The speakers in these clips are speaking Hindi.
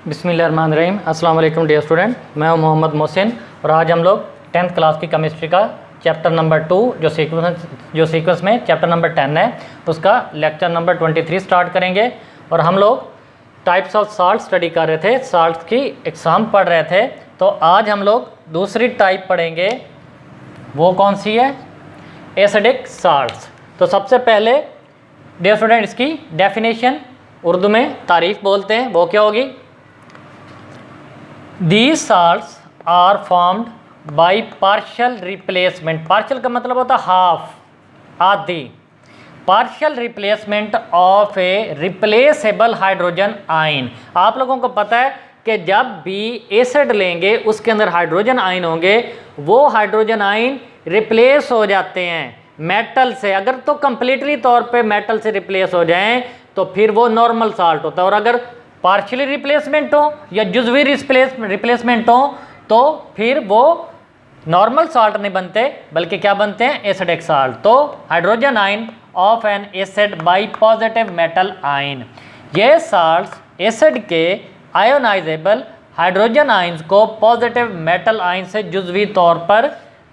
बिस्मिल्लाहिर्रहमानिर्रहीम। अस्सलाम वालेकुम डियर स्टूडेंट, मैं हूं मोहम्मद मोहसिन और आज हम लोग 10th क्लास की केमिस्ट्री का चैप्टर नंबर 2 जो सीक्वेंस में चैप्टर नंबर 10 है उसका लेक्चर नंबर 23 स्टार्ट करेंगे। और हम लोग टाइप्स ऑफ साल्ट स्टडी कर रहे थे, साल्ट की एग्जाम पढ़ रहे थे। तो आज हम लोग दूसरी टाइप पढ़ेंगे, वो कौन सी है? Acidic salts. तो सबसे पहले डियर स्टूडेंट इसकी डेफिनेशन उर्दू में तारीफ बोलते हैं, वो क्या होगी? These salts are formed by partial replacement। partial का मतलब होता है हाफ, आधी। partial replacement of a replaceable hydrogen ion। आप लोगों को पता है कि जब भी एसिड लेंगे उसके अंदर हाइड्रोजन आयन होंगे, वो हाइड्रोजन आयन रिप्लेस हो जाते हैं मेटल से। अगर तो कंप्लीटली तौर पे मेटल से रिप्लेस हो जाएं तो फिर वो नॉर्मल साल्ट होता है, और अगर पार्शियली रिप्लेसमेंट हो या जुज़वी रिप्लेसमेंट हो तो फिर वो नॉर्मल साल्ट नहीं बनते, बल्कि क्या बनते हैं? Acidic salt. तो hydrogen ion of an acid by positive metal ion. ये साल्ट्स एसिड के आयोनाइजेबल हाइड्रोजन आयन्स को पॉजिटिव मेटल आयन से जुज़वी तौर पर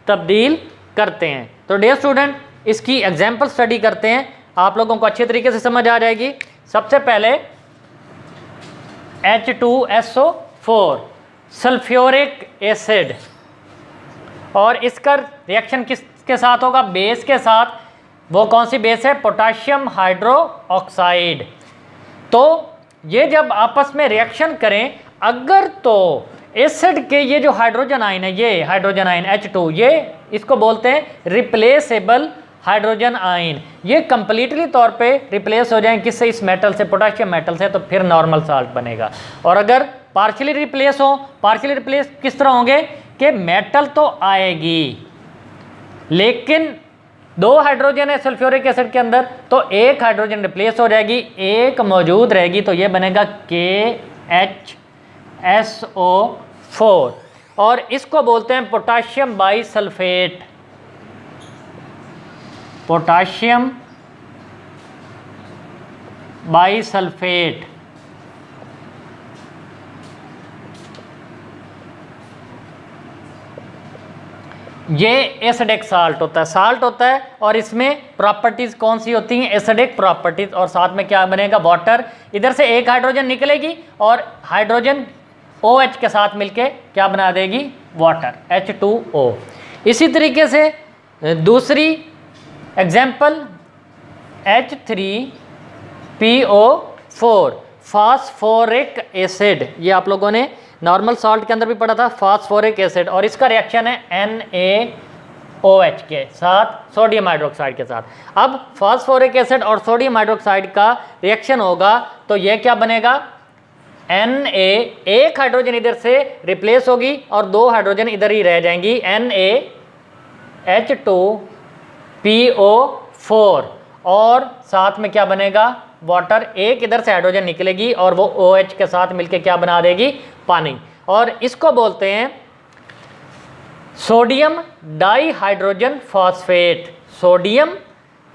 तब्दील करते हैं। तो डियर स्टूडेंट इसकी एग्जाम्पल स्टडी करते हैं, आप लोगों को अच्छे तरीके से समझ आ जाएगी। सबसे पहले H2SO4 सल्फ्यूरिक एसिड, और इसका रिएक्शन किसके साथ होगा? बेस के साथ। वो कौन सी बेस है? Potassium hydroxide. तो ये जब आपस में रिएक्शन करें, अगर तो एसिड के ये जो हाइड्रोजन आयन है, ये हाइड्रोजन आयन H2, ये इसको बोलते हैं रिप्लेसेबल हाइड्रोजन आयन। ये कंप्लीटली तौर पे रिप्लेस हो जाए किससे? इस मेटल से, पोटाशियम मेटल से, तो फिर नॉर्मल साल्ट बनेगा। और अगर पार्शियली रिप्लेस हो, पार्शियली रिप्लेस किस तरह होंगे कि मेटल तो आएगी लेकिन दो हाइड्रोजन है सल्फ्यूरिक एसिड के अंदर, तो एक हाइड्रोजन रिप्लेस हो जाएगी, एक मौजूद रहेगी, तो ये बनेगा KHSO4। और इसको बोलते हैं पोटाशियम बाईसल्फेट। पोटाशियम बाईसल्फेट। ये एसिडिक साल्ट होता है, साल्ट होता है, और इसमें प्रॉपर्टीज कौन सी होती हैं? Acidic properties. और साथ में क्या बनेगा? वाटर। इधर से एक हाइड्रोजन निकलेगी और हाइड्रोजन OH के साथ मिलके क्या बना देगी? Water, H2O। इसी तरीके से दूसरी एग्जाम्पल H3PO4 फास्फोरिक एसिड। ये आप लोगों ने नॉर्मल सॉल्ट के अंदर भी पढ़ा था, फास्फोरिक एसिड। और इसका रिएक्शन है NaOH के साथ, सोडियम हाइड्रोक्साइड के साथ। अब फास्फोरिक एसिड और सोडियम हाइड्रोक्साइड का रिएक्शन होगा तो ये क्या बनेगा? Na, एक हाइड्रोजन इधर से रिप्लेस होगी और दो हाइड्रोजन इधर ही रह जाएंगी, NaH2PO4। और साथ में क्या बनेगा? वाटर। एक इधर से हाइड्रोजन निकलेगी और वो OH के साथ मिलके क्या बना देगी? पानी। और इसको बोलते हैं sodium dihydrogen phosphate. Sodium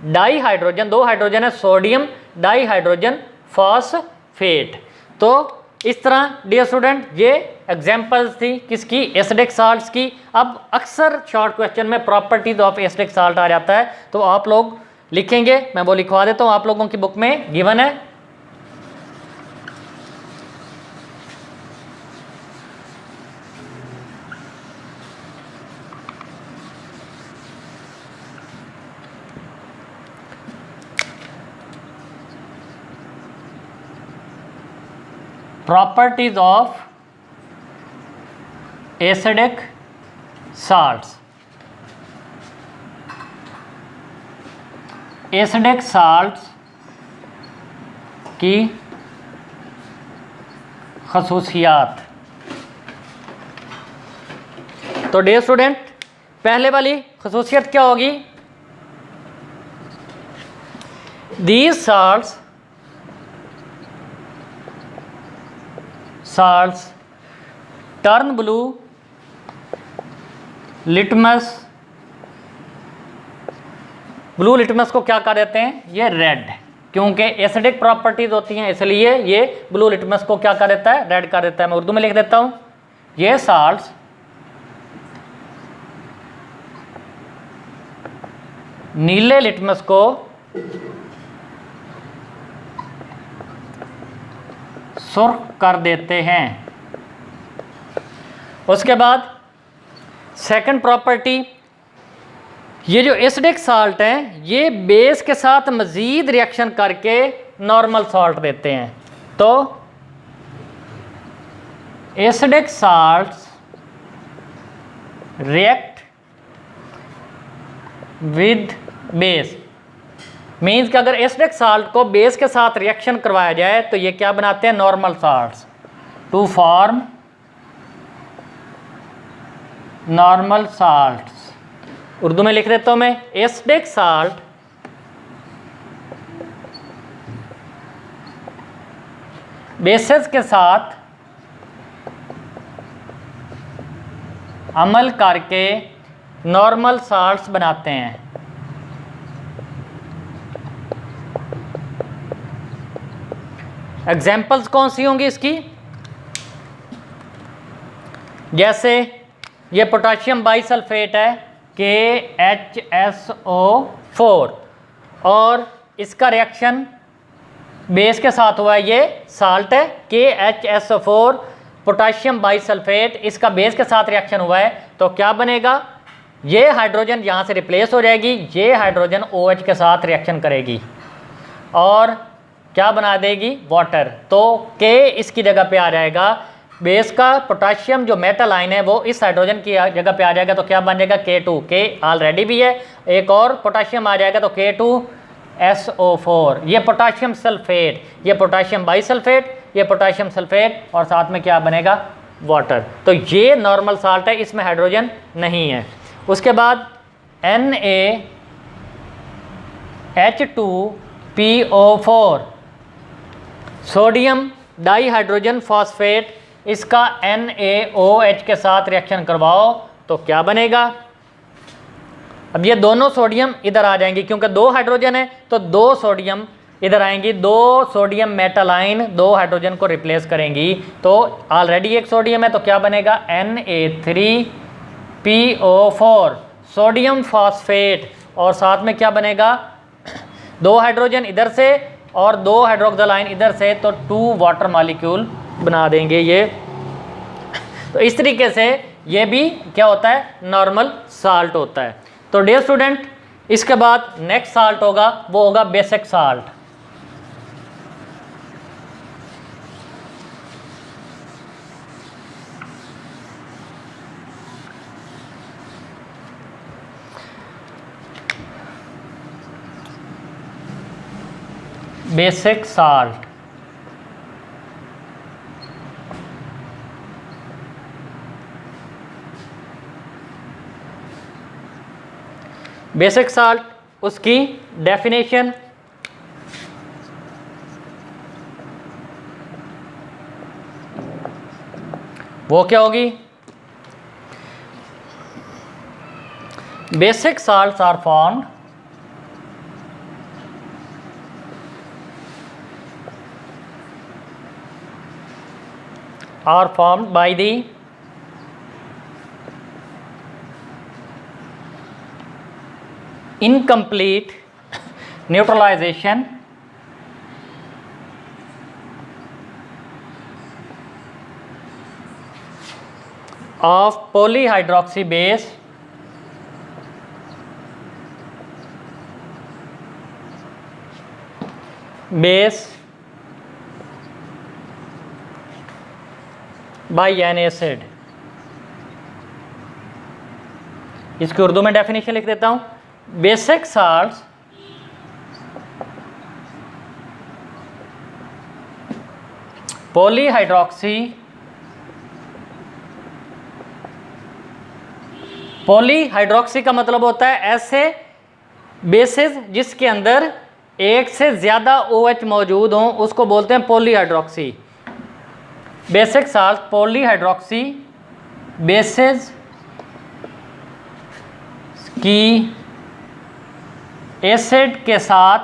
dihydrogen, दो हाइड्रोजन है, सोडियम डाईहाइड्रोजन फॉस्फेट। तो इस तरह डियर स्टूडेंट ये एग्जाम्पल्स थी किसकी? एसिडिक साल्ट्स की। अब अक्सर शॉर्ट क्वेश्चन में प्रॉपर्टीज ऑफ एसिडिक साल्ट आ जाता है, तो आप लोग लिखेंगे, मैं वो लिखवा देता हूँ, आप लोगों की बुक में गिवन है। Properties of acidic salts. Acidic salts की खसूसियात। तो डियर स्टूडेंट पहले वाली खसूसियत क्या होगी? These salts turn blue litmus blue litmus को क्या कह देते हैं, ये रेड, क्योंकि एसिडिक प्रॉपर्टीज होती हैं, इसलिए ये ब्लू लिटमस को क्या कर देता है, रेड कर देता है। मैं उर्दू में लिख देता हूँ, ये साल्ट्स नीले लिटमस को सुर्ख कर देते हैं। उसके बाद सेकंड प्रॉपर्टी, ये जो एसिडिक साल्ट हैं ये बेस के साथ मज़ीद रिएक्शन करके नॉर्मल साल्ट देते हैं। तो acidic salts react with base, means कि अगर एसिडिक साल्ट को बेस के साथ रिएक्शन करवाया जाए तो ये क्या बनाते हैं, normal salts, to form normal salts. Urdu में लिख देता हूं मैं, एसिडिक साल्ट बेसेस के साथ अमल करके नॉर्मल साल्ट्स बनाते हैं। एग्जाम्पल्स कौन सी होंगी इसकी, जैसे ये पोटाशियम बाइसल्फेट है KHSO4 और इसका रिएक्शन बेस के साथ हुआ है, ये साल्ट है KHSO4 पोटाशियम बाइसल्फेट, इसका बेस के साथ रिएक्शन हुआ है तो क्या बनेगा, ये हाइड्रोजन यहाँ से रिप्लेस हो जाएगी, ये हाइड्रोजन OH के साथ रिएक्शन करेगी और क्या बना देगी, वाटर। तो K इसकी जगह पे आ जाएगा, बेस का पोटाशियम जो मेटल आयन है वो इस हाइड्रोजन की जगह पे आ जाएगा तो क्या बन जाएगा, K2, K ऑलरेडी भी है, एक और पोटाशियम आ जाएगा तो K2SO4, ये पोटाशियम सल्फेट, ये पोटाशियम बाइसल्फेट, ये पोटाशियम सल्फेट और साथ में क्या बनेगा, वाटर। तो ये नॉर्मल साल्ट है, इसमें हाइड्रोजन नहीं है। उसके बाद NaH2PO4 सोडियम डाईहाइड्रोजन फॉस्फेट, इसका NaOH के साथ रिएक्शन करवाओ तो क्या बनेगा, अब ये दोनों सोडियम इधर आ जाएंगी क्योंकि दो हाइड्रोजन है तो दो सोडियम इधर आएंगी, दो सोडियम मेटल आयन दो हाइड्रोजन को रिप्लेस करेंगी तो ऑलरेडी एक सोडियम है तो क्या बनेगा, Na3PO4 सोडियम फॉस्फेट और साथ में क्या बनेगा, दो हाइड्रोजन इधर से और दो हाइड्रोक्सिल आयन इधर से तो 2 वाटर मॉलिक्यूल बना देंगे ये। तो इस तरीके से ये भी क्या होता है, नॉर्मल साल्ट होता है। तो डियर स्टूडेंट, इसके बाद नेक्स्ट साल्ट होगा वो होगा basic salt. Basic salt, basic salt उसकी डेफिनेशन, वो क्या होगी, basic salts are formed by the incomplete neutralization of polyhydroxy base by an acid। इसकी उर्दू में डेफिनेशन लिख देता हूं, बेसिक साल्ट्स पॉलीहाइड्रोक्सी का मतलब होता है ऐसे बेसिस जिसके अंदर एक से ज़्यादा OH मौजूद हों उसको बोलते हैं polyhydroxy. Basic salt polyhydroxy basis की एसिड के साथ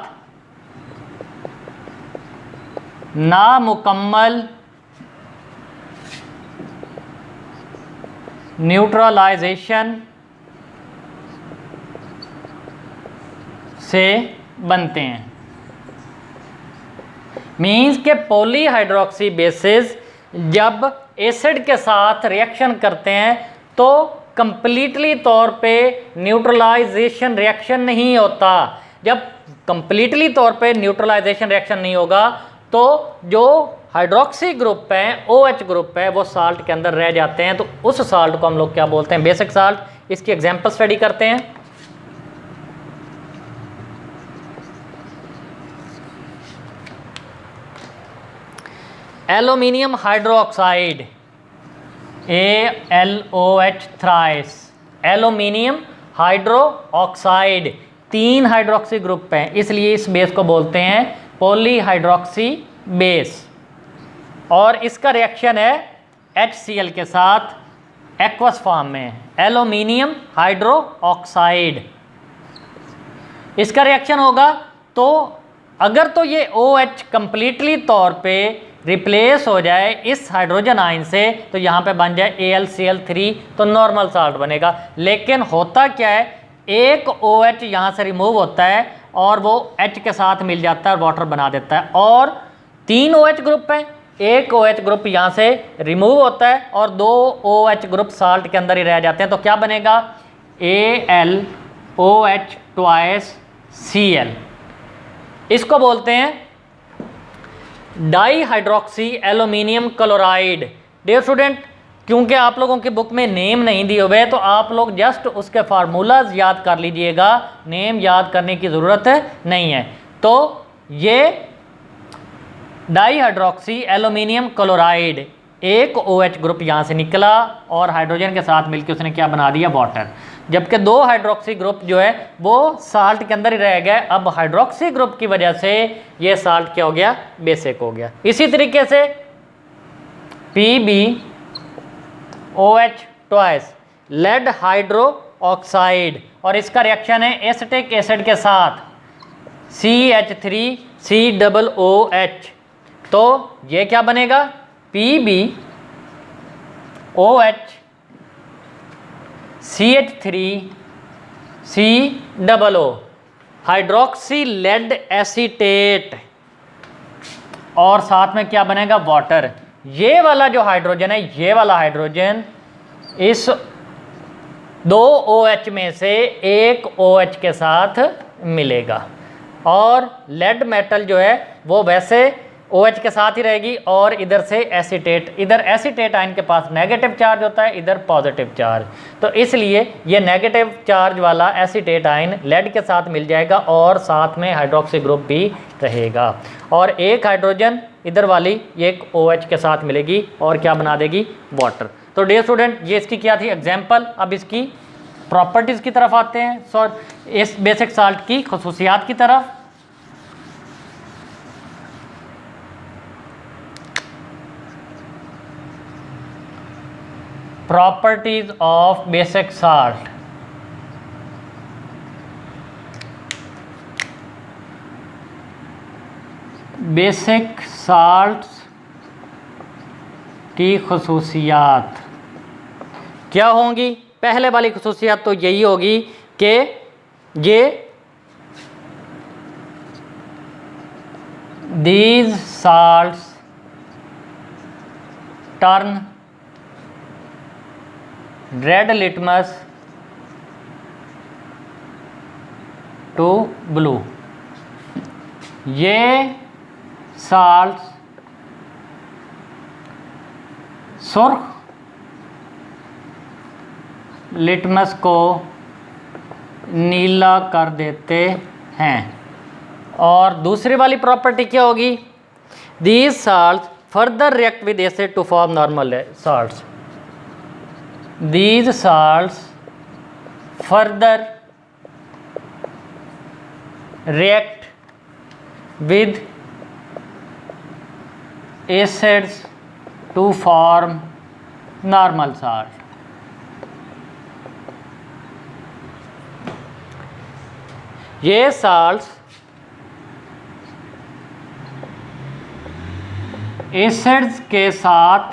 नामुकम्मल न्यूट्रलाइजेशन से बनते हैं। मीन्स के पॉलीहाइड्रोक्सी बेसिस जब एसिड के साथ रिएक्शन करते हैं तो कंप्लीटली तौर पे न्यूट्रलाइजेशन रिएक्शन नहीं होता। जब कंप्लीटली तौर पे न्यूट्रलाइजेशन रिएक्शन नहीं होगा तो जो हाइड्रोक्सी ग्रुप है, OH ग्रुप है, वो साल्ट के अंदर रह जाते हैं। तो उस साल्ट को हम लोग क्या बोलते हैं? Basic salt. इसकी एग्जांपल स्टडी करते हैं। Aluminium hydroxide, ALOH thrice, aluminium hydroxide, 3 hydroxy group हैं, इसलिए इस बेस को बोलते हैं पॉलीहाइड्रोक्सी बेस। और इसका रिएक्शन है HCl के साथ एक्वस फॉर्म में, एल्यूमिनियम हाइड्रोक्साइड। इसका रिएक्शन होगा तो अगर तो ये OH कंप्लीटली तौर पे रिप्लेस हो जाए इस हाइड्रोजन आयन से तो यहाँ पे बन जाए AlCl3, तो नॉर्मल साल्ट बनेगा। लेकिन होता क्या है, एक OH यहाँ से रिमूव होता है और वो H के साथ मिल जाता है और वाटर बना देता है। और 3 OH ग्रुप हैं, एक OH ग्रुप यहाँ से रिमूव होता है और 2 OH ग्रुप साल्ट के अंदर ही रह जाते हैं। तो क्या बनेगा? AlOH twice Cl। इसको बोलते हैं di hydroxy aluminium chloride. Dear student, क्योंकि आप लोगों की बुक में नेम नहीं दिए हुए तो आप लोग जस्ट उसके फार्मूलाज याद कर लीजिएगा, नेम याद करने की ज़रूरत नहीं है। तो ये डाई हाइड्रोक्सी एल्यूमिनियम क्लोराइड, एक OH ग्रुप यहाँ से निकला और हाइड्रोजन के साथ मिलकर उसने क्या बना दिया? वाटर। जबकि 2 हाइड्रोक्सी ग्रुप जो है वो साल्ट के अंदर ही रह गए। अब हाइड्रोक्सी ग्रुप की वजह से ये साल्ट क्या हो गया? बेसिक हो गया। इसी तरीके से PbOH twice, lead hydro oxide, और इसका रिएक्शन है एसिटिक एसिड के साथ CH3COOH। तो ये क्या बनेगा? PbOH CH3COO, hydroxy lead acetate, और साथ में क्या बनेगा? वाटर। ये वाला जो हाइड्रोजन है, ये वाला हाइड्रोजन इस 2 OH में से एक OH के साथ मिलेगा। और लेड मेटल जो है वो वैसे OH के साथ ही रहेगी और इधर से एसीटेट, इधर एसीटेट आयन के पास नेगेटिव चार्ज होता है, इधर पॉजिटिव चार्ज। तो इसलिए ये नेगेटिव चार्ज वाला एसीटेट आयन लेड के साथ मिल जाएगा और साथ में हाइड्रोक्सी ग्रुप भी रहेगा। और एक हाइड्रोजन इधर वाली एक OH के साथ मिलेगी और क्या बना देगी? वाटर। तो डियर स्टूडेंट, ये इसकी क्या थी? एग्जाम्पल। अब इसकी प्रॉपर्टीज़ की तरफ आते हैं, इस बेसिक साल्ट की खसूसियात की तरफ। Properties of basic salt। Basic salts की खसूसियात क्या होंगी? पहले वाली खसूसियात तो यही होगी कि ये these salts turn red litmus to blue. ये साल्ट्स सुर्ख लिटमस को नीला कर देते हैं। और दूसरी वाली प्रॉपर्टी क्या होगी? These salts further react with acid to form normal salts. These salts further react with acids to form normal salt। ये salts एसिड्स के साथ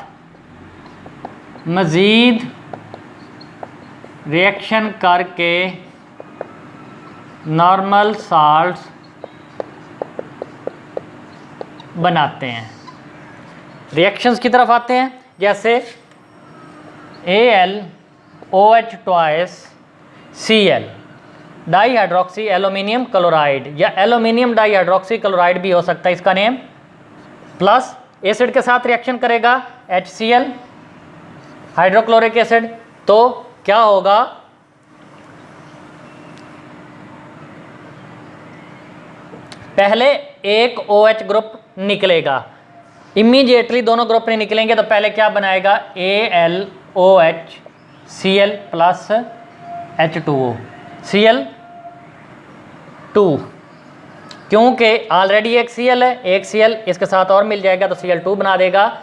मज़ीद रिएक्शन करके नॉर्मल साल्ट्स बनाते हैं। रिएक्शंस की तरफ आते हैं, जैसे AlOH twice Cl die hydroxy aluminium chloride, या एल्यूमिनियम डाई हाइड्रोक्सी क्लोराइड भी हो सकता है इसका नेम, प्लस एसिड के साथ रिएक्शन करेगा HCl हाइड्रोक्लोरिक एसिड, तो क्या होगा, पहले एक OH ग्रुप निकलेगा, इमीडिएटली दोनों ग्रुप नहीं निकलेंगे तो पहले क्या बनाएगा, AlOH Cl plus H2O Cl2, क्योंकि ऑलरेडी एक Cl है, एक Cl इसके साथ और मिल जाएगा तो Cl2 बना देगा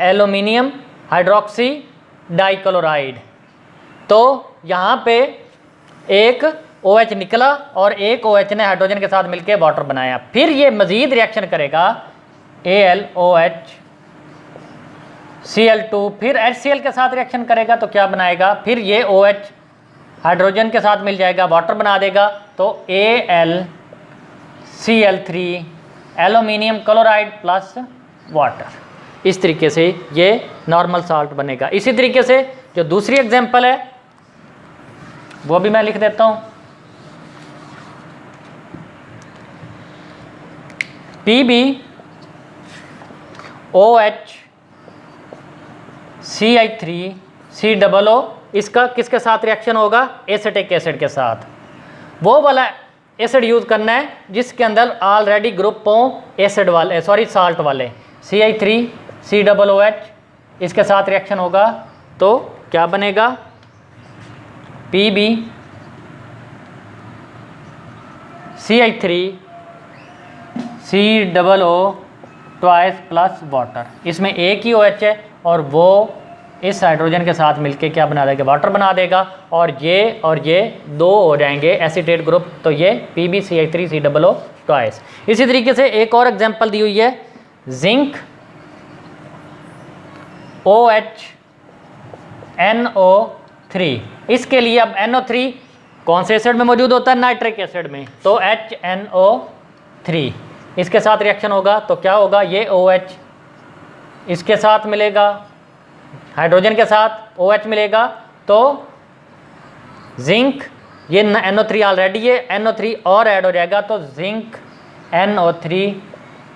एल्यूमिनियम हाइड्रोक्सी डाइक्लोराइड। तो यहाँ पे एक OH निकला और एक OH ने हाइड्रोजन के साथ मिलकर वाटर बनाया, फिर ये मज़ीद रिएक्शन करेगा AlOH Cl2, फिर HCl के साथ रिएक्शन करेगा तो क्या बनाएगा, फिर ये OH हाइड्रोजन के साथ मिल जाएगा वाटर बना देगा, तो AlCl3 aluminium chloride plus water. इस तरीके से ये नॉर्मल साल्ट बनेगा। इसी तरीके से जो दूसरी एग्जांपल है वो भी मैं लिख देता हूँ, PbOH CH3COO, इसका किसके साथ रिएक्शन होगा, एसिटिक एसिड के साथ। वो वाला एसिड यूज़ करना है जिसके अंदर ऑलरेडी ग्रुप हो एसिड वाले, सॉरी साल्ट वाले, CH3COOH इसके साथ रिएक्शन होगा तो क्या बनेगा, PbCH3COO ट्वाइस प्लस वाटर, इसमें एक ही OH है और वो इस हाइड्रोजन के साथ मिलके क्या बना देगा, वाटर बना देगा, और ये दो हो जाएंगे एसीटेट ग्रुप, तो ये PbCH3COO ट्वाइस। इसी तरीके से एक और एग्जांपल दी हुई है, जिंक OHNO3, इसके लिए अब NO3 कौन से एसिड में मौजूद होता है, नाइट्रिक एसिड में, तो HNO3 इसके साथ रिएक्शन होगा तो क्या होगा, ये OH इसके साथ मिलेगा, हाइड्रोजन के साथ OH मिलेगा, तो जिंक, ये NO3 ऑलरेडी है, NO3 और ऐड हो जाएगा तो जिंक NO3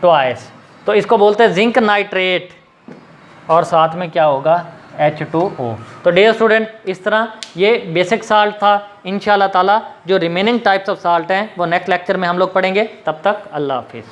ट्वाइस, तो इसको बोलते हैं जिंक नाइट्रेट, और साथ में क्या होगा, H2O। तो डियर स्टूडेंट, इस तरह ये बेसिक साल्ट था। इंशाल्लाह ताला जो रिमेनिंग टाइप्स ऑफ साल्ट हैं वो नेक्स्ट लेक्चर में हम लोग पढ़ेंगे। तब तक अल्लाह हाफिज़।